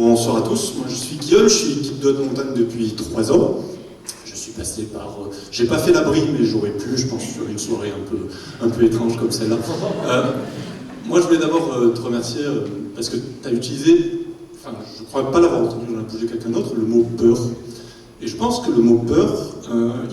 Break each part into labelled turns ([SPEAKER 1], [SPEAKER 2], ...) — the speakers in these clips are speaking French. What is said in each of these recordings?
[SPEAKER 1] Bonsoir à tous, moi je suis Guillaume, je suis équipe de haute montagne depuis 3 ans. Je suis passé par... j'ai pas fait l'abri, mais j'aurais pu, je pense, sur une soirée un peu étrange comme celle-là. Moi je voulais d'abord te remercier parce que tu as utilisé, enfin je crois pas l'avoir entendu, j'en ai bougé quelqu'un d'autre, le mot peur. Et je pense que le mot peur,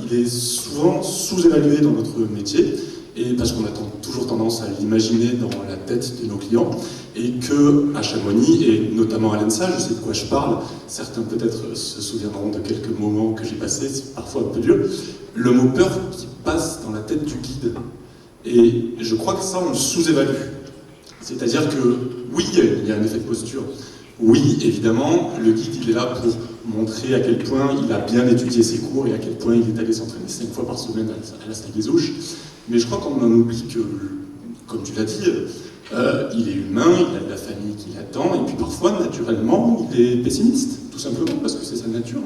[SPEAKER 1] il est souvent sous-évalué dans notre métier, et parce qu'on a toujours tendance à l'imaginer dans la tête de nos clients, et qu'à Chamonix, et notamment à l'ENSA, je sais de quoi je parle, certains peut-être se souviendront de quelques moments que j'ai passés, c'est parfois un peu dur, le mot peur qui passe dans la tête du guide. Et je crois que ça, on le sous-évalue. C'est-à-dire que, oui, il y a un effet de posture. Oui, évidemment, le guide, il est là pour montrer à quel point il a bien étudié ses cours et à quel point il est allé s'entraîner 5 fois par semaine à la Stagezouche. Mais je crois qu'on en oublie que, comme tu l'as dit, il est humain, il a de la famille qui l'attend, et puis parfois, naturellement, il est pessimiste, tout simplement, parce que c'est sa nature.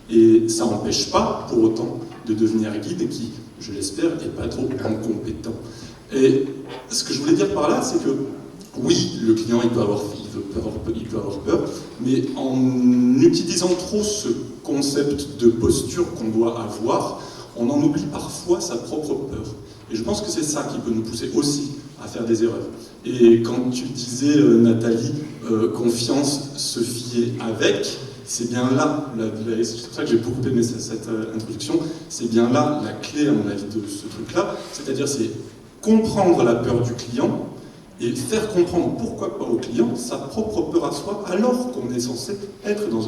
[SPEAKER 1] Et ça n'empêche pas, pour autant, de devenir guide qui, je l'espère, n'est pas trop incompétent. Et ce que je voulais dire par là, c'est que, oui, le client, il peut avoir peur, mais en utilisant trop ce concept de posture qu'on doit avoir, on en oublie parfois sa propre peur. Et je pense que c'est ça qui peut nous pousser aussi à faire des erreurs. Et quand tu disais, Nathalie, confiance, se fier avec, c'est bien là, c'est pour ça que j'ai beaucoup aimé cette introduction, c'est bien là la clé, à mon avis, de ce truc-là, c'est-à-dire c'est comprendre la peur du client, et faire comprendre, pourquoi pas au client, sa propre peur à soi, alors qu'on est censé être dans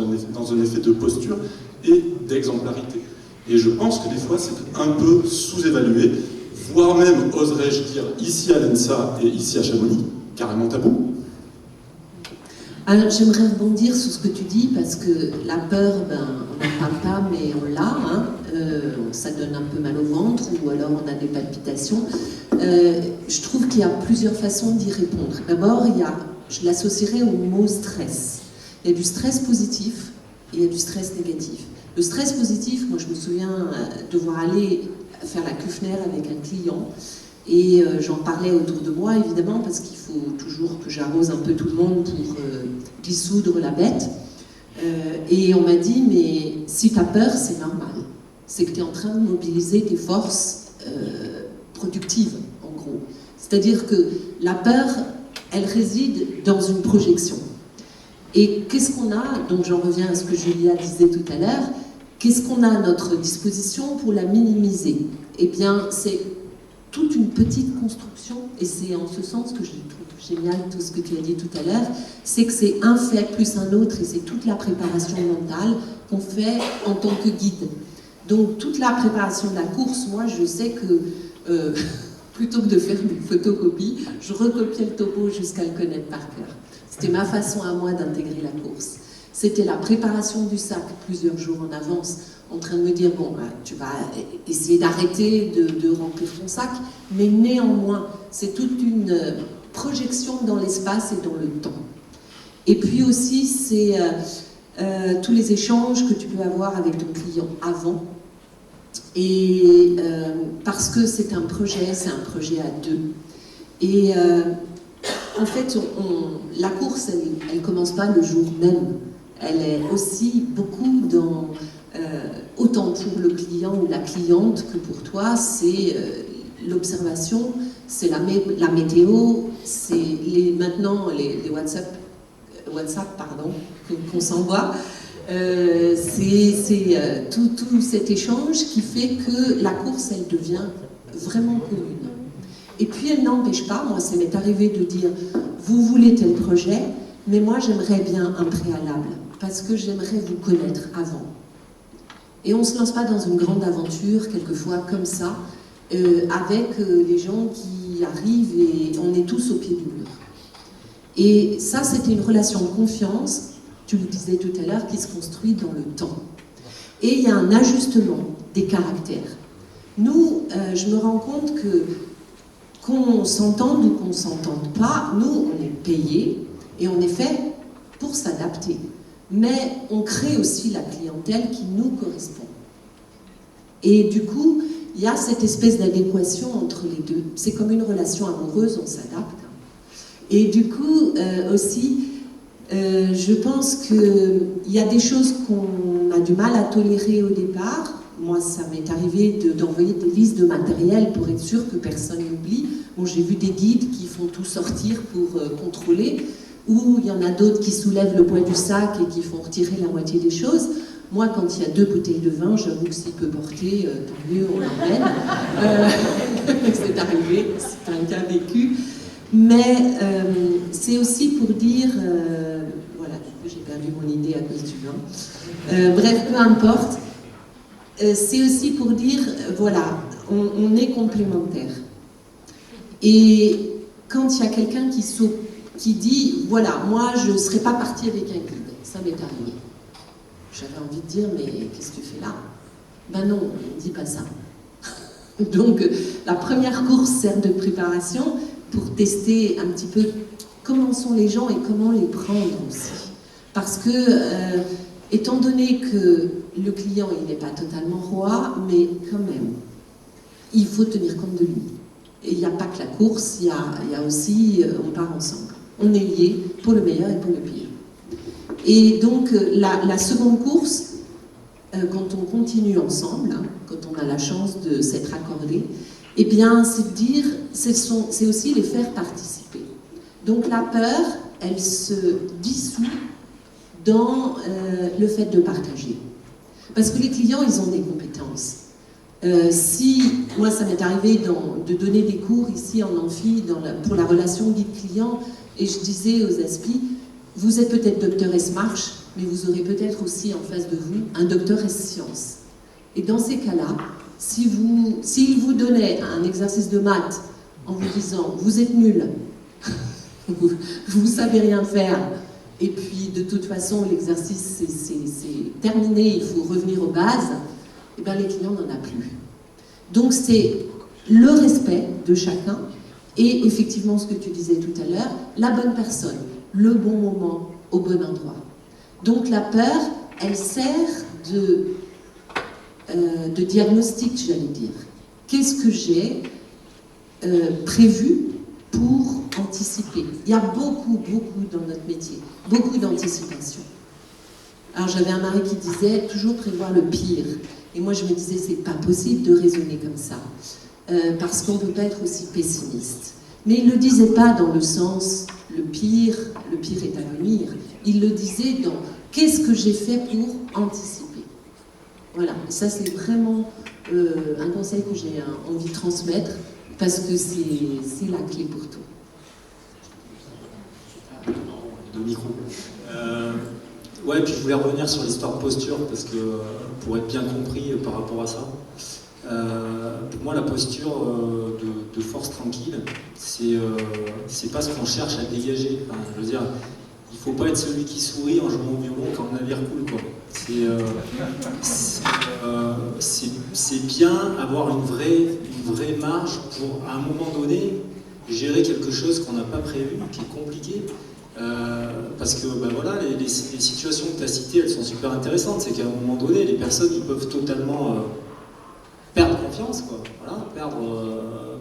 [SPEAKER 1] un effet de posture et d'exemplarité. Et je pense que des fois, c'est un peu sous-évalué, voire même, oserais-je dire, ici à l'ENSA et ici à Chamonix, carrément tabou.
[SPEAKER 2] Alors, j'aimerais rebondir sur ce que tu dis, parce que la peur, on n'en parle pas, mais on l'a, hein. Ça donne un peu mal au ventre, ou alors on a des palpitations. Je trouve qu'il y a plusieurs façons d'y répondre. D'abord, je l'associerais au mot stress. Il y a du stress positif et il y a du stress négatif. Le stress positif, moi je me souviens devoir aller faire la Kufner avec un client, et j'en parlais autour de moi, évidemment, parce qu'il faut toujours que j'arrose un peu tout le monde pour dissoudre la bête. Et on m'a dit, mais si tu as peur, c'est normal. C'est que tu es en train de mobiliser tes forces productives, en gros. C'est-à-dire que la peur, elle réside dans une projection. Et qu'est-ce qu'on a, donc j'en reviens à ce que Julia disait tout à l'heure, qu'est-ce qu'on a à notre disposition pour la minimiser? Eh bien, c'est toute une petite construction, et c'est en ce sens que je trouve génial tout ce que tu as dit tout à l'heure, c'est que c'est un fait plus un autre, et c'est toute la préparation mentale qu'on fait en tant que guide. Donc toute la préparation de la course, moi je sais que plutôt que de faire une photocopie, je recopiais le topo jusqu'à le connaître par cœur. C'était ma façon à moi d'intégrer la course. C'était la préparation du sac plusieurs jours en avance, en train de me dire, bon, tu vas essayer d'arrêter de remplir ton sac, mais néanmoins, c'est toute une projection dans l'espace et dans le temps. Et puis aussi, c'est tous les échanges que tu peux avoir avec ton client avant, et parce que c'est un projet à deux. Et en fait, la course, elle commence pas le jour même. Elle est aussi beaucoup dans, autant pour le client ou la cliente que pour toi, c'est l'observation, c'est la météo, c'est maintenant les WhatsApp qu'on s'envoie. C'est tout cet échange qui fait que la course, elle devient vraiment commune. Et puis elle n'empêche pas, moi ça m'est arrivé de dire, vous voulez tel projet, mais moi j'aimerais bien un préalable, parce que j'aimerais vous connaître avant. Et on ne se lance pas dans une grande aventure, quelquefois comme ça, avec les gens qui arrivent et on est tous au pied du mur. Et ça, c'était une relation de confiance, tu le disais tout à l'heure, qui se construit dans le temps. Et il y a un ajustement des caractères. Nous, je me rends compte que qu'on s'entende ou qu'on ne s'entende pas, nous, on est payés et on est fait pour s'adapter. Mais on crée aussi la clientèle qui nous correspond. Et du coup, il y a cette espèce d'adéquation entre les deux. C'est comme une relation amoureuse, on s'adapte. Et du coup, aussi, Je pense qu'il y a des choses qu'on a du mal à tolérer au départ. Moi, ça m'est arrivé d'envoyer des listes de matériel pour être sûr que personne n'oublie. Bon, j'ai vu des guides qui font tout sortir pour contrôler, ou il y en a d'autres qui soulèvent le poids du sac et qui font retirer la moitié des choses. Moi, quand il y a 2 bouteilles de vin, j'avoue que s'il peut porter, tant mieux, on l'emmène. C'est arrivé, c'est un cas vécu. Mais c'est aussi pour dire... voilà, du coup, j'ai perdu mon idée à cause du vin. Bref, peu importe. C'est aussi pour dire, voilà, on est complémentaires. Et quand il y a quelqu'un qui dit, voilà, moi, je ne serais pas partie avec un guide, ça m'est arrivé. J'avais envie de dire, mais qu'est-ce que tu fais là? Ben non, on ne dit pas ça. Donc, la première course sert de préparation pour tester un petit peu comment sont les gens et comment les prendre aussi. Parce que, étant donné que le client, il n'est pas totalement roi, mais quand même, il faut tenir compte de lui. Et il n'y a pas que la course, il y a aussi, on part ensemble. On est liés pour le meilleur et pour le pire. Et donc, la seconde course, quand on continue ensemble, hein, quand on a la chance de s'être accordés, eh bien, c'est de dire, c'est aussi les faire participer. Donc, la peur, elle se dissout dans le fait de partager. Parce que les clients, ils ont des compétences. Moi, ça m'est arrivé de donner des cours ici en amphi pour la relation guide-client, et je disais aux aspis, vous êtes peut-être docteur S-Marche, mais vous aurez peut-être aussi en face de vous un docteur S-Sciences. Et dans ces cas-là, s'il vous donnait un exercice de maths en vous disant, vous êtes nul, vous ne savez rien faire, et puis de toute façon l'exercice c'est terminé, il faut revenir aux bases, et bien les clients n'en ont plus. Donc c'est le respect de chacun et effectivement ce que tu disais tout à l'heure, la bonne personne, le bon moment, au bon endroit. Donc la peur, elle sert de diagnostic, j'allais dire. Qu'est-ce que j'ai prévu pour anticiper? Il y a beaucoup dans notre métier, beaucoup d'anticipation. Alors j'avais un mari qui disait toujours prévoir le pire. Et moi je me disais c'est pas possible de raisonner comme ça. Parce qu'on ne peut pas être aussi pessimiste. Mais il ne le disait pas dans le sens le pire est à venir. Il le disait dans qu'est-ce que j'ai fait pour anticiper. Voilà, ça c'est vraiment un conseil que j'ai envie de transmettre parce que c'est la clé pour tout.
[SPEAKER 3] De micro. Ouais, puis je voulais revenir sur l'histoire posture parce que pour être bien compris par rapport à ça. Pour moi, la posture de force tranquille, c'est pas ce qu'on cherche à dégager. Enfin, je veux dire, il faut pas être celui qui sourit en jouant au violon quand le navire coule, quoi. C'est bien avoir une vraie marge pour, à un moment donné, gérer quelque chose qu'on n'a pas prévu, qui est compliqué. Parce que ben voilà, les situations que tu as citées, elles sont super intéressantes. C'est qu'à un moment donné, les personnes ils peuvent totalement perdre confiance, quoi. Voilà,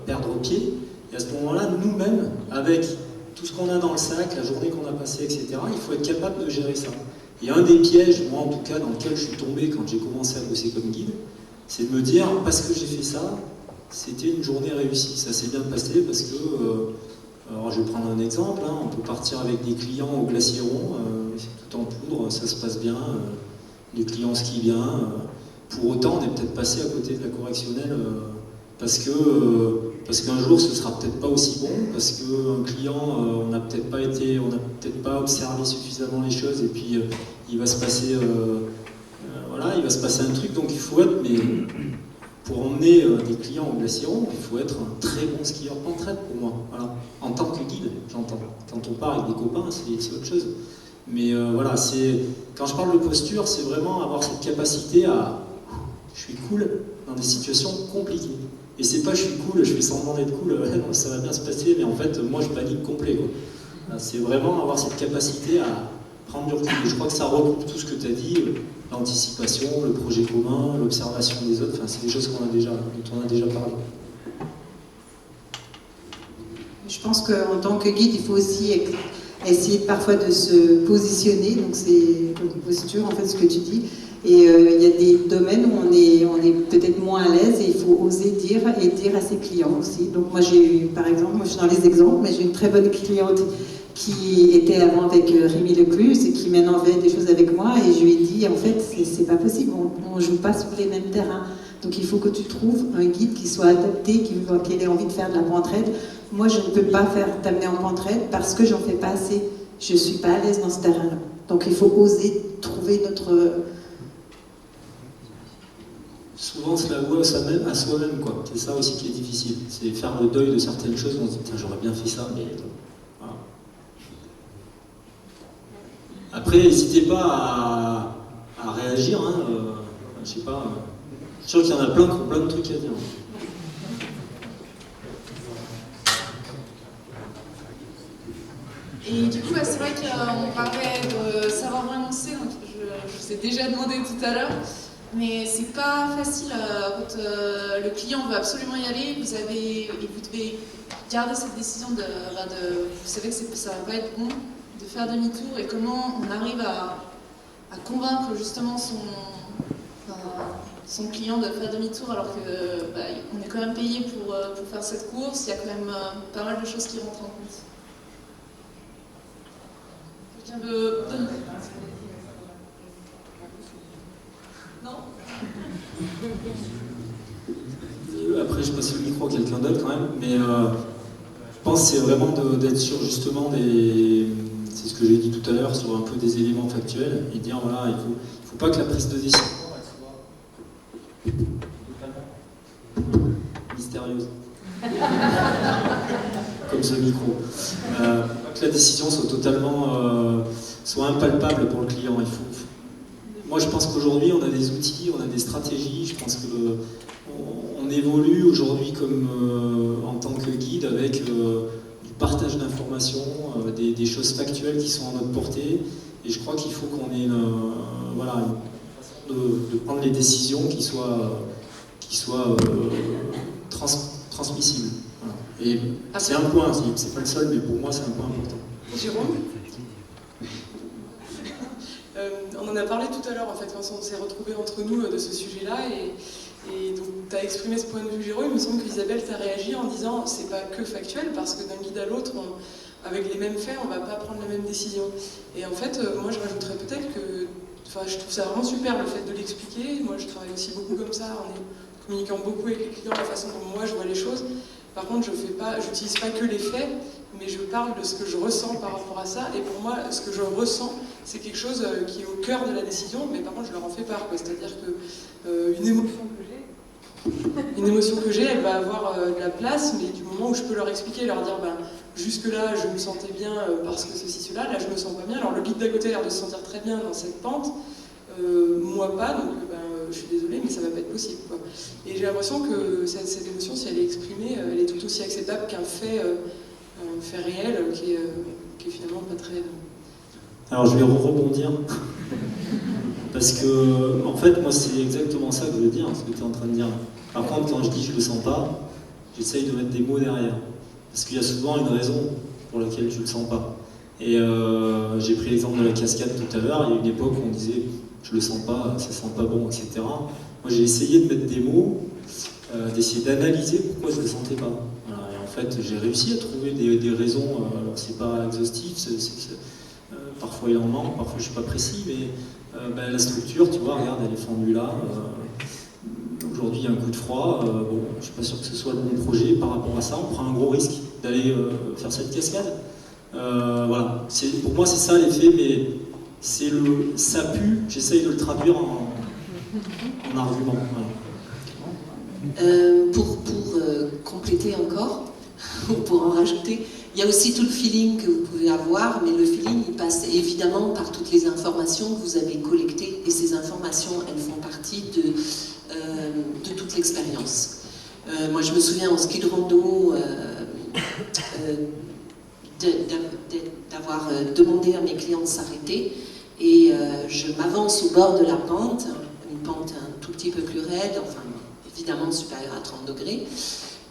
[SPEAKER 3] perdre pied. Et à ce moment-là, nous-mêmes, avec tout ce qu'on a dans le sac, la journée qu'on a passée, etc., il faut être capable de gérer ça. Et un des pièges, moi en tout cas, dans lequel je suis tombé quand j'ai commencé à bosser comme guide, c'est de me dire, parce que j'ai fait ça, c'était une journée réussie. Ça s'est bien passé parce que... alors je vais prendre un exemple, hein, on peut partir avec des clients au Glacieron, c'est tout en poudre, ça se passe bien, les clients skient bien. Pour autant, on est peut-être passé à côté de la correctionnelle parce qu'un jour ce sera peut-être pas aussi bon, parce qu'un client, on n'a peut-être pas observé suffisamment les choses et puis il va se passer, voilà, il va se passer un truc, donc il faut être, mais pour emmener des clients au Glacieron, il faut être un très bon skieur pentraide pour moi, voilà. En tant que guide, j'entends. Quand on part avec des copains, c'est autre chose. Mais voilà, quand je parle de posture, c'est vraiment avoir cette capacité à... Je suis cool dans des situations compliquées. Et c'est pas je suis cool, je fais semblant d'être cool, ça va bien se passer, mais en fait, moi je panique complet, quoi. C'est vraiment avoir cette capacité à prendre du recul. Et je crois que ça regroupe tout ce que tu as dit, l'anticipation, le projet commun, l'observation des autres, enfin, c'est des choses dont on a déjà parlé.
[SPEAKER 4] Je pense qu'en tant que guide, il faut aussi essayer parfois de se positionner, donc c'est comme posture en fait ce que tu dis. Et il y a des domaines où on est peut-être moins à l'aise et il faut oser dire et dire à ses clients aussi. Donc moi j'ai eu, par exemple, moi je suis dans les exemples, mais j'ai une très bonne cliente qui était avant avec Rémi Lecluse et qui maintenant fait des choses avec moi et je lui ai dit en fait c'est pas possible, on joue pas sur les mêmes terrains. Donc il faut que tu trouves un guide qui soit adapté, qui ait envie de faire de la pentraide. Moi je ne peux pas t'amener en pentraide parce que j'en fais pas assez. Je suis pas à l'aise dans ce terrain-là. Donc il faut oser trouver notre...
[SPEAKER 3] Souvent se l'avouer à soi-même, quoi. C'est ça aussi qui est difficile. C'est faire le deuil de certaines choses, on se dit putain j'aurais bien fait ça, mais voilà. Après, n'hésitez pas à réagir, hein, je sais pas. Je suis sûr qu'il y en a plein qui ont plein de trucs à dire.
[SPEAKER 5] Et du coup, c'est vrai qu'on parlait de savoir renoncer, donc je vous ai déjà demandé tout à l'heure. Mais c'est pas facile quand le client veut absolument y aller, vous devez garder cette décision vous savez que ça va pas être bon, de faire demi-tour, et comment on arrive à convaincre justement son client de faire demi-tour alors qu'on est quand même payé pour faire cette course, il y a quand même pas mal de choses qui rentrent en compte. Quelqu'un veut... Non.
[SPEAKER 3] Après, je passe le micro à quelqu'un d'autre quand même, mais je pense que c'est vraiment d'être sur justement c'est ce que j'ai dit tout à l'heure, sur un peu des éléments factuels, et dire voilà, il faut pas que la prise de décision soit totalement mystérieuse. Comme ce micro. Que la décision soit totalement soit impalpable pour le client. Moi, je pense qu'aujourd'hui, on a des outils, on a des stratégies. Je pense qu'on évolue aujourd'hui comme en tant que guide avec du partage d'informations, des choses factuelles qui sont à notre portée. Et je crois qu'il faut qu'on ait une façon de prendre les décisions qui soient transmissibles. Voilà. Et c'est un point, c'est pas le seul, mais pour moi, c'est un point important.
[SPEAKER 6] Jérôme, on en a parlé tout à l'heure, en fait, Vincent, on s'est retrouvés entre nous de ce sujet-là, et donc tu as exprimé ce point de vue, Jérôme. Il me semble qu'Isabelle t'a réagi en disant c'est pas que factuel, parce que d'un guide à l'autre, avec les mêmes faits, on va pas prendre la même décision. Et en fait, moi je rajouterais peut-être que, je trouve ça vraiment super le fait de l'expliquer. Moi je travaille aussi beaucoup comme ça, en communiquant beaucoup avec les clients, la façon dont moi je vois les choses. Par contre, j'utilise pas que les faits, mais je parle de ce que je ressens par rapport à ça. Et pour moi, ce que je ressens, c'est quelque chose qui est au cœur de la décision, mais par contre, je leur en fais part. C'est-à-dire que une émotion que j'ai, elle va avoir de la place, mais du moment où je peux leur expliquer, leur dire, jusque-là, je me sentais bien parce que ceci, cela, là, je me sens pas bien. Alors, le guide d'à côté a l'air de se sentir très bien dans cette pente, moi pas, donc je suis désolée, mais ça va pas être possible, quoi. Et j'ai l'impression que cette émotion, si elle est exprimée, elle est tout aussi acceptable qu'un fait réel qui est finalement pas très...
[SPEAKER 3] Alors je vais rebondir, parce que, en fait, moi c'est exactement ça que je veux dire, ce que tu es en train de dire. Par contre, quand je dis je le sens pas, j'essaye de mettre des mots derrière, parce qu'il y a souvent une raison pour laquelle je le sens pas. Et j'ai pris l'exemple de la cascade tout à l'heure, il y a une époque où on disait je le sens pas, ça sent pas bon, etc. Moi j'ai essayé de mettre des mots, d'essayer d'analyser pourquoi je le sentais pas. Voilà. Et en fait j'ai réussi à trouver des raisons, alors c'est pas exhaustif, parfois il en manque, parfois je suis pas précis, mais la structure, tu vois, regarde, elle est fendue là. Aujourd'hui il y a un coup de froid, bon, je suis pas sûr que ce soit le bon projet par rapport à ça, on prend un gros risque d'aller faire cette cascade. Voilà, pour moi c'est ça l'effet, mais ça pue, j'essaye de le traduire en argument.
[SPEAKER 2] Voilà. Pour compléter encore, ou pour en rajouter, il y a aussi tout le feeling que vous pouvez avoir, mais le feeling il passe évidemment par toutes les informations que vous avez collectées, et ces informations elles font partie de toute l'expérience. Moi je me souviens en ski de rando d'avoir demandé à mes clients de s'arrêter, et je m'avance au bord de la pente, une pente un tout petit peu plus raide, enfin évidemment supérieure à 30 degrés,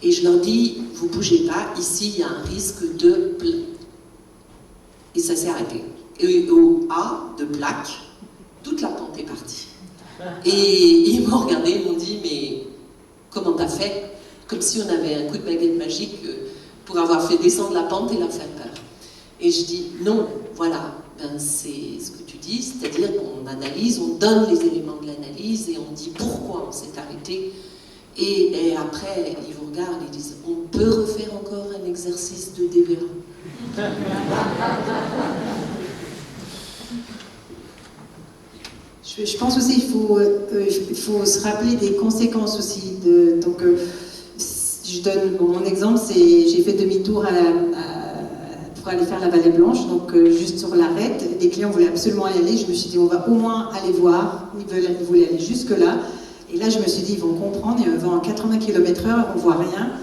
[SPEAKER 2] et je leur dis, vous bougez pas, ici il y a un risque de... Et ça s'est arrêté. Et au A de plaque, toute la pente est partie. Et ils m'ont regardé, ils m'ont dit, mais comment t'as fait? Comme si on avait un coup de baguette magique pour avoir fait descendre la pente et leur faire peur. Et je dis, non, voilà, ben c'est ce que tu dis, c'est-à-dire qu'on analyse, on donne les éléments de l'analyse et on dit pourquoi on s'est arrêté. Et après, ils vous regardent et disent, on peut refaire encore un exercice de DVA.
[SPEAKER 4] Je pense aussi qu'il faut se rappeler des conséquences aussi. Je donne mon exemple, c'est j'ai fait demi-tour pour aller faire la Vallée Blanche, donc juste sur l'arête. Les clients voulaient absolument y aller. Je me suis dit, on va au moins aller voir. Ils voulaient aller jusque-là. Et là, je me suis dit, ils vont comprendre. Ils vont en 80 km/h, on ne voit rien.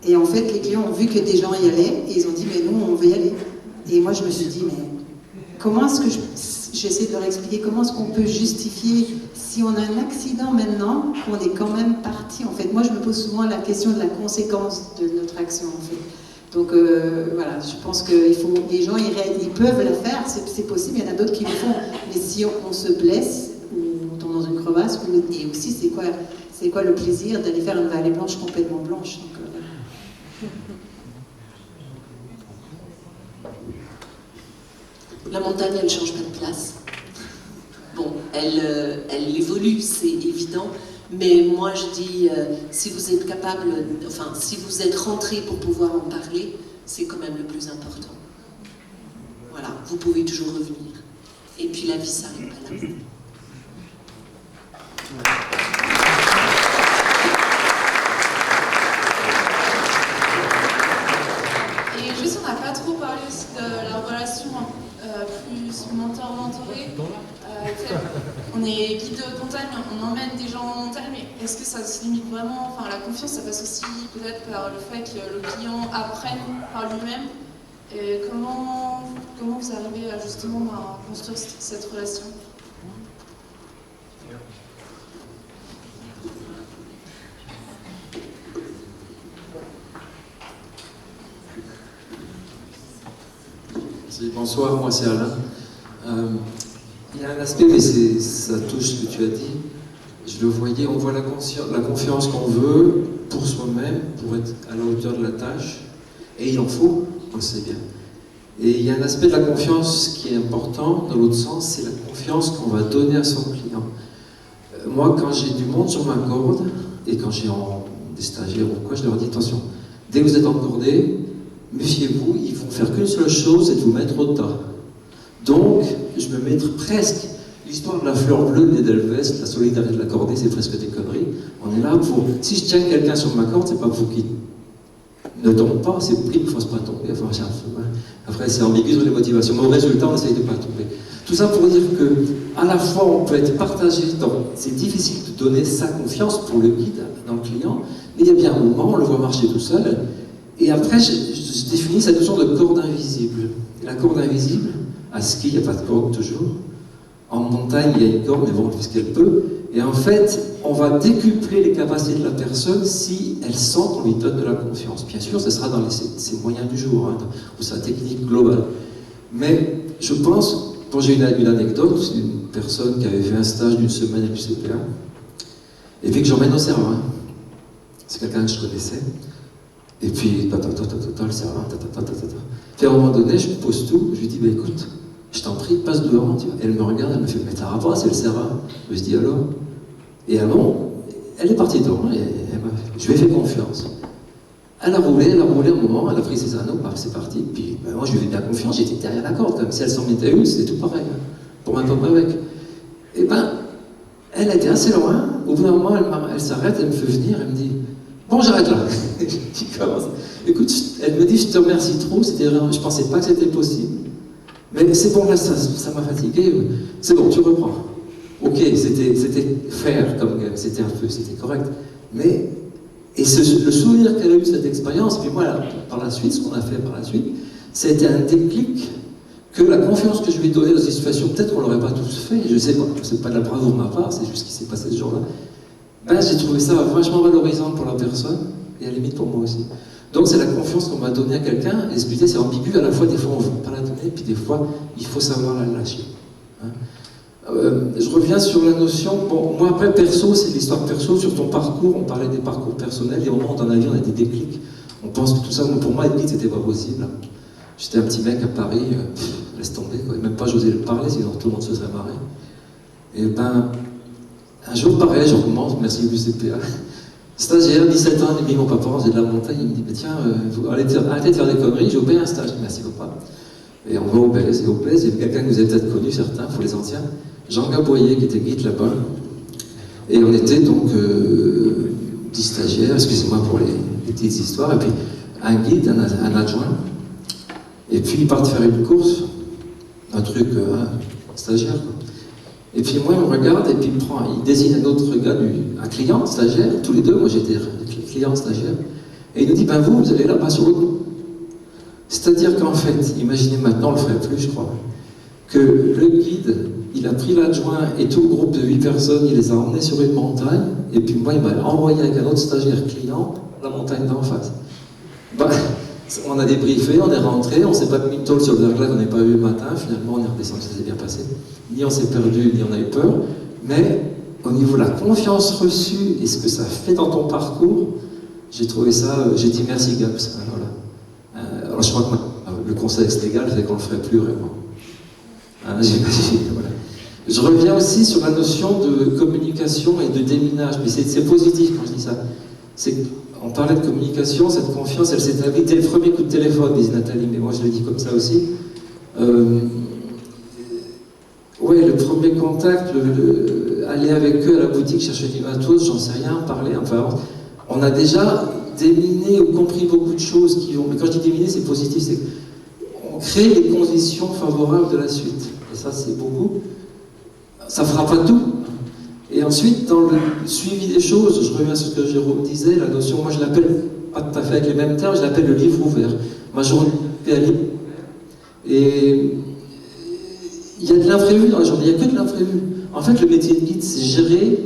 [SPEAKER 4] Et en fait, les clients ont vu que des gens y allaient et ils ont dit, mais nous, on veut y aller. Et moi, je me suis dit, mais comment est-ce que j'essaie de leur expliquer comment est-ce qu'on peut justifier si on a un accident maintenant qu'on est quand même parti en fait. Moi je me pose souvent la question de la conséquence de notre action en fait. Donc voilà, je pense que les gens ils peuvent le faire, c'est possible, il y en a d'autres qui le font, mais si on se blesse ou on tombe dans une crevasse, et aussi c'est quoi le plaisir d'aller faire une vallée blanche complètement blanche. Donc,
[SPEAKER 2] La montagne, elle ne change pas de place. Bon, elle évolue, c'est évident. Mais moi, je dis, si vous êtes capable, enfin, si vous êtes rentré pour pouvoir en parler, c'est quand même le plus important. Voilà, vous pouvez toujours revenir. Et puis la vie s'arrête pas là.
[SPEAKER 5] Et juste, on n'a pas trop parlé aussi de la relation plus mentor-mentoré. On est guide de montagne, on emmène des gens en montagne, mais est-ce que ça se limite vraiment? Enfin, la confiance, ça passe aussi peut-être par le fait que le client apprenne par lui-même. Et comment vous arrivez à justement à construire cette relation?
[SPEAKER 7] Bonsoir, moi c'est Alain. Il y a un aspect, mais ça touche ce que tu as dit. Je le voyais, on voit la confiance qu'on veut pour soi-même, pour être à la hauteur de la tâche. Et il en faut, on le sait bien. Et il y a un aspect de la confiance qui est important, dans l'autre sens, c'est la confiance qu'on va donner à son client. Moi, quand j'ai du monde sur ma corde, et quand j'ai des stagiaires ou quoi, je leur dis attention, dès que vous êtes encordé, méfiez-vous, ils vont faire qu'une seule chose, c'est de vous mettre au tas. Donc, je me mettrai presque, l'histoire de la fleur bleue d'Edelweiss, la solidarité de la cordée, c'est presque des conneries. On est là pour, si je tiens quelqu'un sur ma corde, c'est pas pour qu'il ne tombe pas, c'est pour qu'il ne fasse pas tomber. Enfin, après, c'est ambigu sur les motivations, mais au résultat, on essaye de ne pas tomber. Tout ça pour dire que, à la fois, on peut être partagé, c'est difficile de donner sa confiance pour le guide dans le client, mais il y a bien un moment, on le voit marcher tout seul, et après, je définis cette notion de corde invisible. Et la corde invisible, à ski, il n'y a pas de corde toujours. En montagne, il y a une corde, mais bon, puisqu'elle peut. Et en fait, on va décupler les capacités de la personne si elle sent qu'on lui donne de la confiance. Bien sûr, ce sera dans ses moyens du jour, hein, ou sa technique globale. Mais je pense, quand j'ai une anecdote, c'est une personne qui avait fait un stage d'une semaine à l'UCPA, et puis que j'emmène au Cervin. C'est quelqu'un que je connaissais. Et puis, le Cervin, Puis à un moment donné, je me pose tout, je lui dis, bah, écoute, je t'en prie, passe devant. Elle me regarde, elle me fait, mais t'as rapport, c'est le Cervin. Je lui dis, alors? Et alors, elle est partie devant, et je lui ai fait confiance. Elle a roulé un moment, elle a pris ses anneaux, c'est parti. Puis ben, moi, je lui ai fait bien confiance, j'étais derrière la corde, comme si elle s'en mettait une, c'était tout pareil, hein, pour ma pomme avec. Et ben, elle était assez loin, au bout d'un moment, elle s'arrête, elle me fait venir, elle me dit, bon, j'arrête là. Je commence. Écoute, elle me dit, je te remercie trop, c'était vraiment, je pensais pas que c'était possible. Mais c'est bon, là, ça m'a fatigué. C'est bon, tu reprends. Ok, c'était fair comme game, c'était correct. Mais, et le souvenir qu'elle a eu de cette expérience, puis moi, par la suite, ce qu'on a fait par la suite, c'était un déclic que la confiance que je lui ai donnée dans ces situations, peut-être qu'on ne l'aurait pas tous fait, je sais pas, c'est pas de la bravoure de ma part, c'est juste ce qui s'est passé ce jour-là. Ben, j'ai trouvé ça vachement valorisant pour la personne, et à la limite pour moi aussi. Donc c'est la confiance qu'on va donner à quelqu'un, et ce que je disais, c'est ambigu, à la fois des fois on ne veut pas la donner, puis des fois, il faut savoir la lâcher. Hein. Je reviens sur la notion, bon, moi après perso, c'est l'histoire perso, sur ton parcours, on parlait des parcours personnels, et au moment dans la vie on a des déclics, on pense que tout ça, pour moi, être guide, c'était pas possible. J'étais un petit mec à Paris, laisse tomber, quoi. Même pas j'osais le parler, sinon tout le monde se serait marré. Et ben, un jour pareil, je recommence, merci UCPA, stagiaire, 17 ans, il me dit, mon papa, on faisait de la montagne, il me dit, mais tiens, arrêtez de faire des conneries, j'ai payé un stage, merci papa. Et on va au Bèze, et au Bèze, il y avait quelqu'un que vous avez peut-être connu, certains, il faut les anciens, Jean Gaboyer, qui était guide là-bas. Et on était donc 10 stagiaires, excusez-moi pour les petites histoires, et puis un guide, un adjoint. Et puis ils partent faire une course, un truc stagiaire, quoi. Et puis moi, il me regarde, et puis il désigne un autre gars, un client, stagiaire, tous les deux, moi j'étais client, stagiaire, et il nous dit, ben vous allez là-bas sur le coup. C'est-à-dire qu'en fait, imaginez maintenant, on le ferait plus, je crois, que le guide, il a pris l'adjoint et tout le groupe de 8 personnes, il les a emmenés sur une montagne, et puis moi, il m'a envoyé avec un autre stagiaire client la montagne d'en face. Ben, on a débriefé, on est rentré, on s'est pas mis une tôle sur le verglas qu'on n'avait pas vu le matin, finalement on est redescendu, ça s'est bien passé. Ni on s'est perdu, ni on a eu peur, mais au niveau de la confiance reçue et ce que ça fait dans ton parcours, j'ai trouvé ça, j'ai dit merci Gaps. Voilà. Alors je crois que le contexte légal fait qu'on ne le ferait plus vraiment. J'imagine, voilà. Je reviens aussi sur la notion de communication et de déminage, mais c'est positif quand je dis ça. On parlait de communication, cette confiance, elle s'établit dès le premier coup de téléphone, disait Nathalie, mais moi je le dis comme ça aussi. Ouais, le premier contact, aller avec eux à la boutique chercher du matos, j'en sais rien, parler, enfin, on a déjà déminé ou compris beaucoup de choses qui vont. Mais quand je dis déminer, c'est positif, c'est qu'on crée les conditions favorables de la suite. Et ça, c'est beaucoup. Ça fera pas tout. Et ensuite, dans le suivi des choses, je reviens sur ce que Jérôme disait, la notion, moi je l'appelle, pas tout à fait avec les mêmes termes, je l'appelle le livre ouvert. Ma journée est à lire. Et il y a de l'imprévu dans la journée, il n'y a que de l'imprévu. En fait, le métier de guide, c'est gérer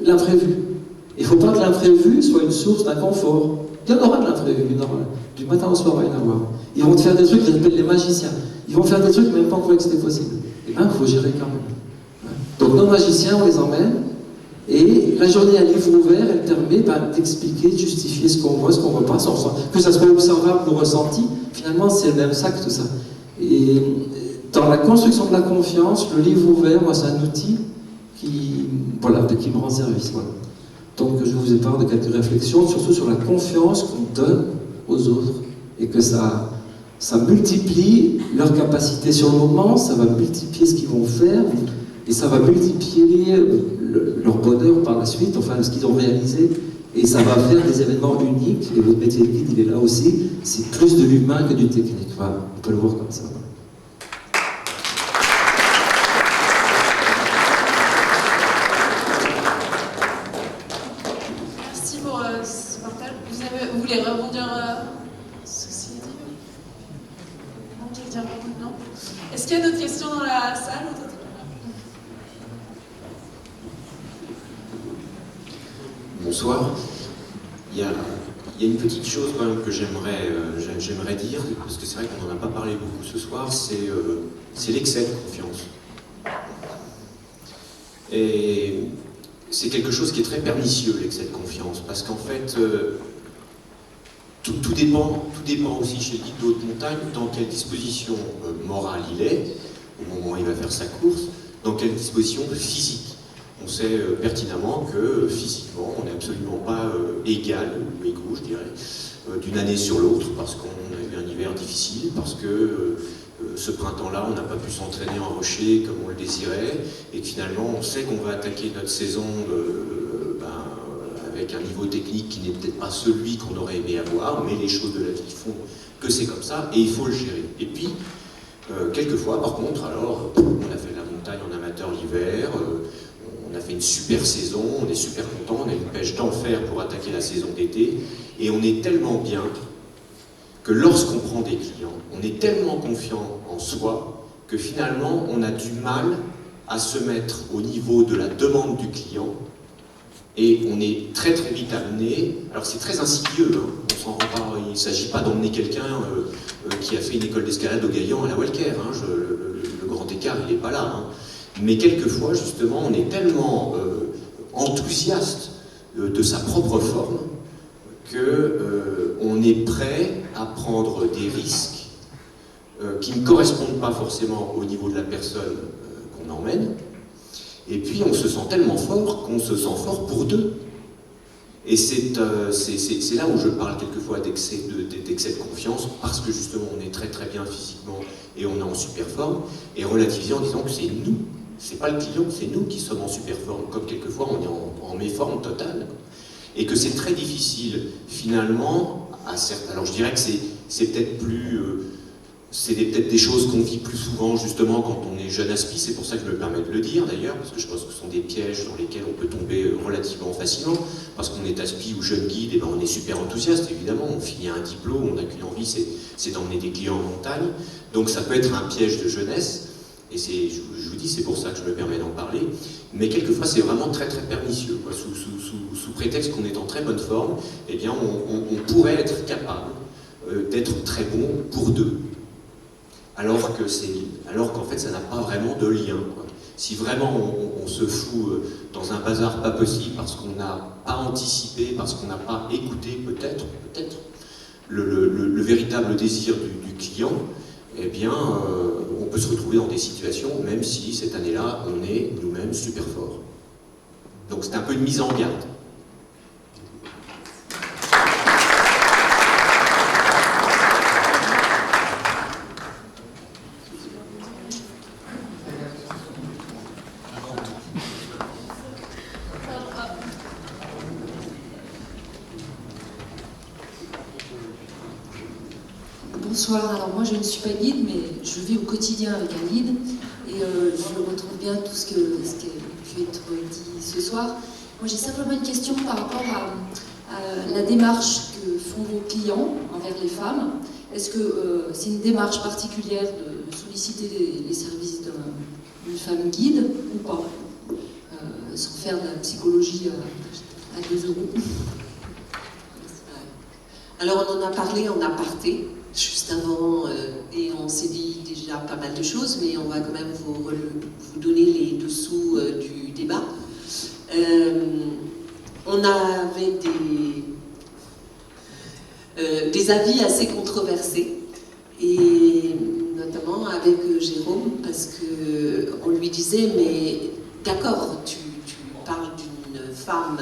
[SPEAKER 7] l'imprévu. Il ne faut pas que l'imprévu soit une source d'inconfort. Il y en aura de l'imprévu, du matin au soir, il va y en avoir. Ils vont te faire des trucs qu'ils appellent les magiciens. Ils vont faire des trucs même pas croire que c'était possible. Et bien, il faut gérer quand même. Donc nos magiciens, on les emmène, et la journée à livre ouvert, elle permet d'expliquer, de justifier ce qu'on voit, ce qu'on voit pas, que ça soit observable ou ressenti, finalement c'est le même sac tout ça. Et dans la construction de la confiance, le livre ouvert, moi c'est un outil qui me rend service. Voilà. Donc je vous épargne de quelques réflexions, surtout sur la confiance qu'on donne aux autres, et que ça multiplie leur capacité sur le moment, ça va multiplier ce qu'ils vont faire, et ça va multiplier leur bonheur par la suite, enfin ce qu'ils ont réalisé, et ça va faire des événements uniques, et votre métier de guide, il est là aussi, c'est plus de l'humain que du technique, voilà, on peut le voir comme ça.
[SPEAKER 5] Merci pour ce partage. Vous voulez rebondir sur ce qui est dit? Non, quelqu'un rebondit? Non. Est-ce qu'il y a d'autres questions dans la salle?
[SPEAKER 8] Bonsoir. Il y a une petite chose quand même que j'aimerais dire, parce que c'est vrai qu'on n'en a pas parlé beaucoup ce soir, c'est l'excès de confiance. Et c'est quelque chose qui est très pernicieux, l'excès de confiance, parce qu'en fait, tout dépend aussi chez le guide de haute montagne dans quelle disposition morale il est, au moment où il va faire sa course, dans quelle disposition physique. On sait pertinemment que physiquement, on n'est absolument pas égal ou égaux, je dirais, d'une année sur l'autre, parce qu'on a eu un hiver difficile, parce que ce printemps-là, on n'a pas pu s'entraîner en rocher comme on le désirait, et que finalement, on sait qu'on va attaquer notre saison avec un niveau technique qui n'est peut-être pas celui qu'on aurait aimé avoir, mais les choses de la vie font que c'est comme ça, et il faut le gérer. Et puis, quelquefois, par contre, alors, on a fait la montagne en amateur l'hiver, on a fait une super saison, on est super content, on a une pêche d'enfer pour attaquer la saison d'été, et on est tellement bien que lorsqu'on prend des clients, on est tellement confiant en soi que finalement on a du mal à se mettre au niveau de la demande du client Et on est très très vite amené, alors c'est très insidieux, hein, on s'en rend pas, il ne s'agit pas d'emmener quelqu'un qui a fait une école d'escalade au Gaillan à la Walker, hein, le grand écart il n'est pas là. Hein. Mais quelquefois justement on est tellement enthousiaste de sa propre forme qu'on est prêt à prendre des risques qui ne correspondent pas forcément au niveau de la personne qu'on emmène. Et puis on se sent tellement fort qu'on se sent fort pour deux. Et c'est là où je parle quelquefois d'excès de confiance, parce que justement on est très très bien physiquement et on est en super forme, et relativiser en disant que c'est nous, c'est pas le client, c'est nous qui sommes en super forme, comme quelquefois on est en méforme totale. Et que c'est très difficile finalement, alors je dirais que c'est peut-être plus... c'est peut-être des choses qu'on vit plus souvent justement quand on est jeune aspi, c'est pour ça que je me permets de le dire d'ailleurs, parce que je pense que ce sont des pièges dans lesquels on peut tomber relativement facilement, parce qu'on est aspi ou jeune guide, et ben on est super enthousiaste évidemment, on finit un diplôme, on n'a qu'une envie, c'est d'emmener des clients en montagne, donc ça peut être un piège de jeunesse, et je vous dis, c'est pour ça que je me permets d'en parler, mais quelquefois c'est vraiment très très pernicieux, quoi. Sous prétexte qu'on est en très bonne forme, eh bien on pourrait être capable d'être très bon pour deux. Alors qu'en fait ça n'a pas vraiment de lien, quoi. Si vraiment on se fout dans un bazar pas possible parce qu'on n'a pas anticipé, parce qu'on n'a pas écouté peut-être le véritable désir du client, eh bien on peut se retrouver dans des situations, même si cette année-là on est nous-mêmes super forts. Donc c'est un peu une mise en garde.
[SPEAKER 9] Bonsoir, alors moi je ne suis pas guide, mais je vis au quotidien avec un guide et je retrouve bien tout ce qui a pu être dit ce soir. Moi j'ai simplement une question par rapport à la démarche que font vos clients envers les femmes. Est-ce que c'est une démarche particulière de solliciter les services d'une femme guide ou pas, sans faire de la psychologie à 2 €?
[SPEAKER 2] Alors on en a parlé en aparté, juste avant, et on s'est dit déjà pas mal de choses, mais on va quand même vous donner les dessous du débat. On avait des avis assez controversés, et notamment avec Jérôme, parce qu'on lui disait, mais d'accord, tu parles d'une femme...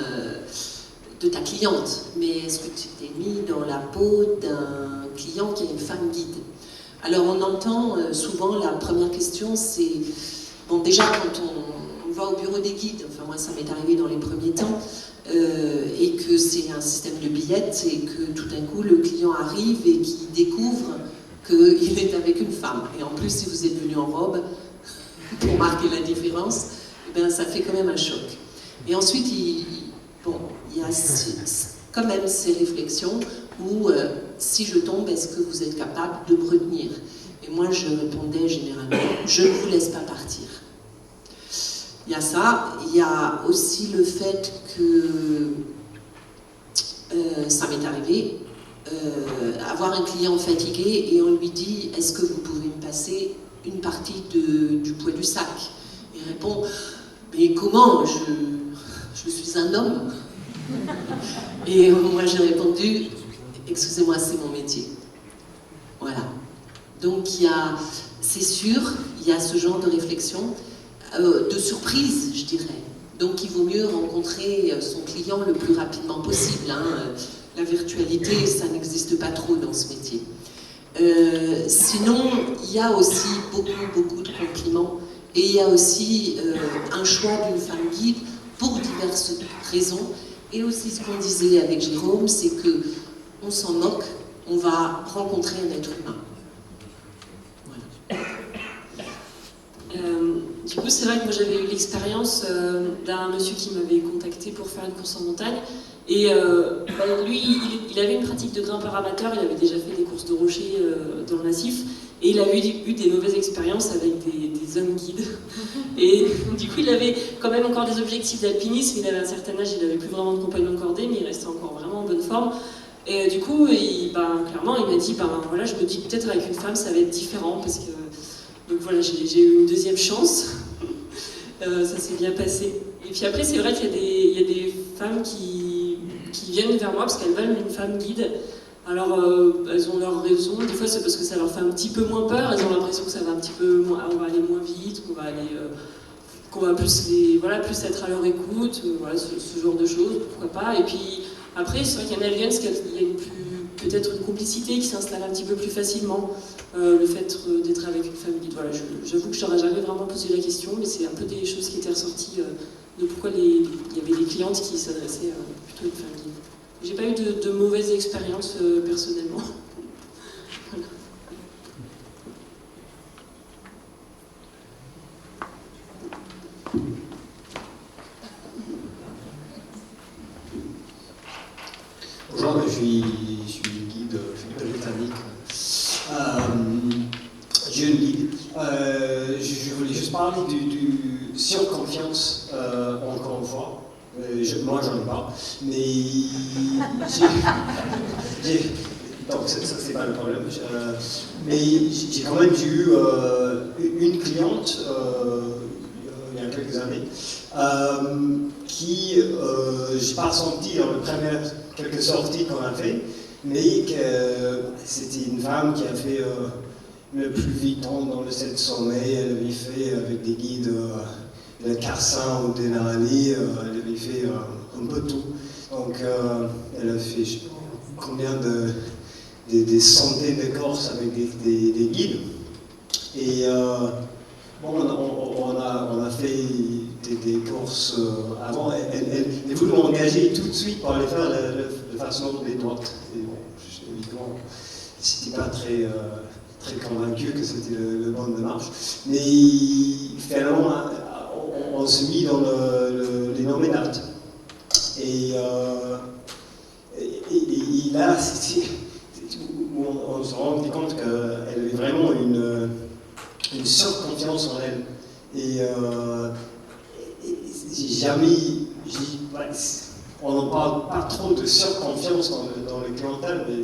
[SPEAKER 2] de ta cliente, mais est-ce que tu t'es mis dans la peau d'un client qui est une femme guide? Alors on entend souvent, la première question c'est, bon déjà quand on va au bureau des guides, enfin moi ça m'est arrivé dans les premiers temps, et que c'est un système de billettes et que tout d'un coup le client arrive et qu'il découvre qu'il est avec une femme. Et en plus si vous êtes venu en robe, pour marquer la différence, eh bien, ça fait quand même un choc. Et ensuite il y a quand même ces réflexions où si je tombe, est-ce que vous êtes capable de me retenir? Et moi je répondais généralement, je ne vous laisse pas partir. Il y a ça, il y a aussi le fait que ça m'est arrivé, avoir un client fatigué et on lui dit, est-ce que vous pouvez me passer une partie du poids du sac? Il répond, mais comment, je suis un homme. Et moi j'ai répondu, excusez-moi, c'est mon métier. Voilà. Donc c'est sûr, il y a ce genre de réflexion, de surprise, je dirais. Donc il vaut mieux rencontrer son client le plus rapidement possible. Hein. La virtualité, ça n'existe pas trop dans ce métier. Sinon, il y a aussi beaucoup de compliments, et il y a aussi un choix d'une femme guide pour diverses raisons. Et aussi ce qu'on disait avec Jérôme, c'est que on s'en moque, on va rencontrer un être humain. Voilà.
[SPEAKER 10] Du coup, c'est vrai que moi j'avais eu l'expérience d'un monsieur qui m'avait contacté pour faire une course en montagne. Et lui, il avait une pratique de grimpeur amateur, il avait déjà fait des courses de rochers dans le massif. Et il avait eu des mauvaises expériences avec des hommes guides. Et du coup, il avait quand même encore des objectifs d'alpinisme. Il avait un certain âge, il n'avait plus vraiment de compagnon cordé, mais il restait encore vraiment en bonne forme. Et du coup, clairement, il m'a dit, voilà, je me dis peut-être avec une femme, ça va être différent, parce que... Donc voilà, j'ai eu une deuxième chance. Ça s'est bien passé. Et puis après, c'est vrai qu'il y a des femmes qui viennent vers moi parce qu'elles veulent une femme guide. Alors, elles ont leurs raisons. Des fois, c'est parce que ça leur fait un petit peu moins peur. Elles ont l'impression que ça va un petit peu moins, on va aller moins vite, qu'on va plus être à leur écoute. Voilà, ce genre de choses. Pourquoi pas. Et puis après, c'est vrai qu'il y en a il y a peut-être une complicité qui s'installe un petit peu plus facilement. Le fait d'être avec une femme guide. Voilà, j'avoue que je n'aurais jamais vraiment posé la question, mais c'est un peu des choses qui étaient ressorties de pourquoi il y avait des clientes qui s'adressaient plutôt à une femme guide. J'ai pas eu de mauvaises expériences personnellement. Voilà.
[SPEAKER 11] Bonjour, je suis guide britannique. Jeune guide. Je voulais juste parler du surconfiance, encore une fois. Moi, j'en ai pas. Mais donc, ça, c'est pas le problème. Mais j'ai quand même eu une cliente, il y a quelques années, qui, j'ai pas ressenti dans les premières quelques sorties qu'on a fait, mais que c'était une femme qui a fait le plus vite dans le 7 sommeil. Elle avait fait avec des guides le Carsin ou Denali, elle avait fait un peu tout. Donc elle a fait je sais pas, combien des centaines de courses avec des guides. Et bon, on a fait des courses avant. Elle voulait m'engager tout de suite pour aller faire de façon des droites. Et bon, évidemment, j'étais pas très convaincu que c'était le bon démarche. Mais finalement, on s'est mis dans les nominales. Et là, on se rendait compte qu'elle avait vraiment une surconfiance en elle. Et on n'en parle pas trop de surconfiance dans le clientèle, mais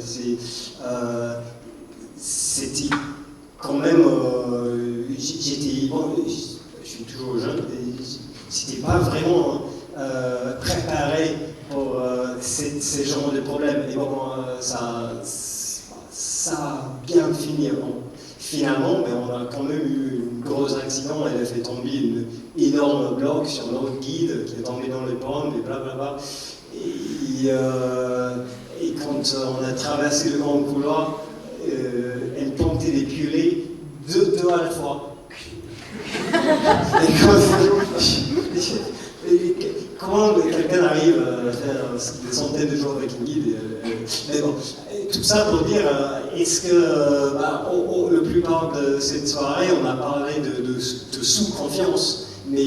[SPEAKER 11] c'était quand même. Je suis toujours jeune, et j'étais pas vraiment préparé pour ces genres de problèmes. Et bon, ça a bien fini. Finalement, mais on a quand même eu un gros accident. Elle a fait tomber une énorme bloc sur notre guide qui est tombé dans les pommes et blablabla. Et quand on a traversé le grand couloir, elle plantait des purées deux à la fois. Comment quelqu'un arrive à faire des centaines de jours avec une guide mais bon, tout ça pour dire, est-ce que la plupart de cette soirée, on a parlé de sous-confiance, mais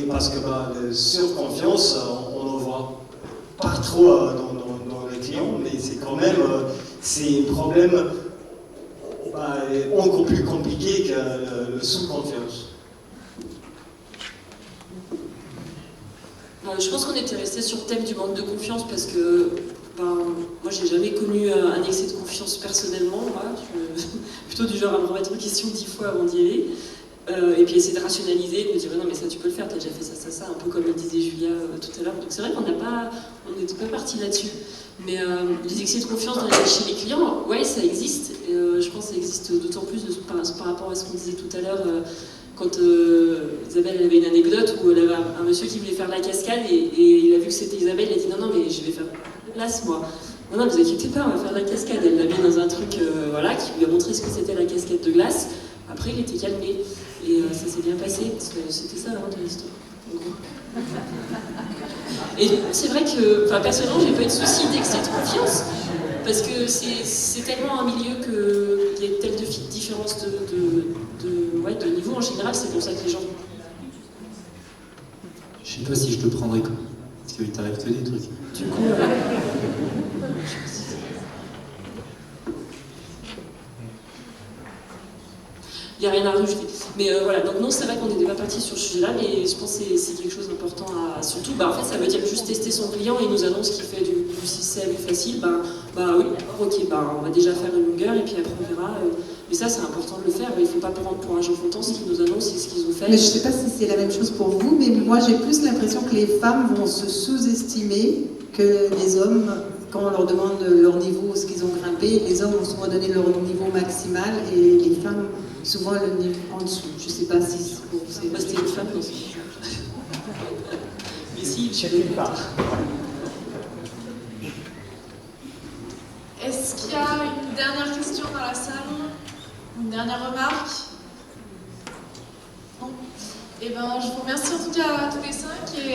[SPEAKER 11] parce que de surconfiance, on n'en voit pas trop dans les clients, mais c'est quand même c'est un problème encore plus compliqué que le sous-confiance.
[SPEAKER 10] Je pense qu'on était resté sur le thème du manque de confiance parce que moi j'ai jamais connu un excès de confiance personnellement. Moi. Je suis plutôt du genre à me remettre en question 10 fois avant d'y aller. Et puis essayer de rationaliser, de me dire non mais ça tu peux le faire, tu as déjà fait ça, un peu comme le disait Julia tout à l'heure. Donc c'est vrai qu'on n'était pas parti là-dessus. Mais les excès de confiance chez les clients, ouais ça existe. Je pense que ça existe d'autant plus par rapport à ce qu'on disait tout à l'heure. Quand Isabelle avait une anecdote où elle avait un monsieur qui voulait faire la cascade et il a vu que c'était Isabelle, il a dit non mais je vais faire place moi. Non, vous inquiétez pas, on va faire la cascade. Elle l'a mis dans un truc qui lui a montré ce que c'était la cascade de glace. Après il était calmé et ça s'est bien passé parce que c'était ça de l'histoire. Et c'est vrai que personnellement j'ai pas eu de souci d'excès de confiance parce que c'est tellement un milieu qu'il y a telle différence de niveau en général, c'est pour ça que les gens.
[SPEAKER 3] Je sais pas si je te prendrais quoi, parce qu'il t'arrive que des trucs.
[SPEAKER 10] Du coup, n'y a rien à rajouter. Mais voilà, donc non, c'est vrai qu'on n'était pas parti sur ce sujet-là, mais je pense que c'est quelque chose d'important à... Surtout, en fait, ça veut dire juste tester son client et il nous annonce qu'il fait du 6 du facile, oui, ok, on va déjà faire une longueur et puis après on verra. Mais ça, c'est important de le faire. Il ne faut pas prendre pour un jeu content ce qu'ils nous annoncent et ce qu'ils ont fait.
[SPEAKER 4] Mais je ne sais pas si c'est la même chose pour vous, mais moi j'ai plus l'impression que les femmes vont se sous-estimer que les hommes, quand on leur demande leur niveau, ce qu'ils ont grimpé, les hommes vont souvent donner leur niveau maximal et les femmes souvent le niveau en dessous. Je ne sais pas si c'est pour vous.
[SPEAKER 10] C'était une femme aussi. Mais si,
[SPEAKER 11] je ne sais pas.
[SPEAKER 5] Est-ce qu'il y a une dernière question dans la salle? Une dernière remarque? Non? Eh ben, je vous remercie en tout cas à tous les 5 et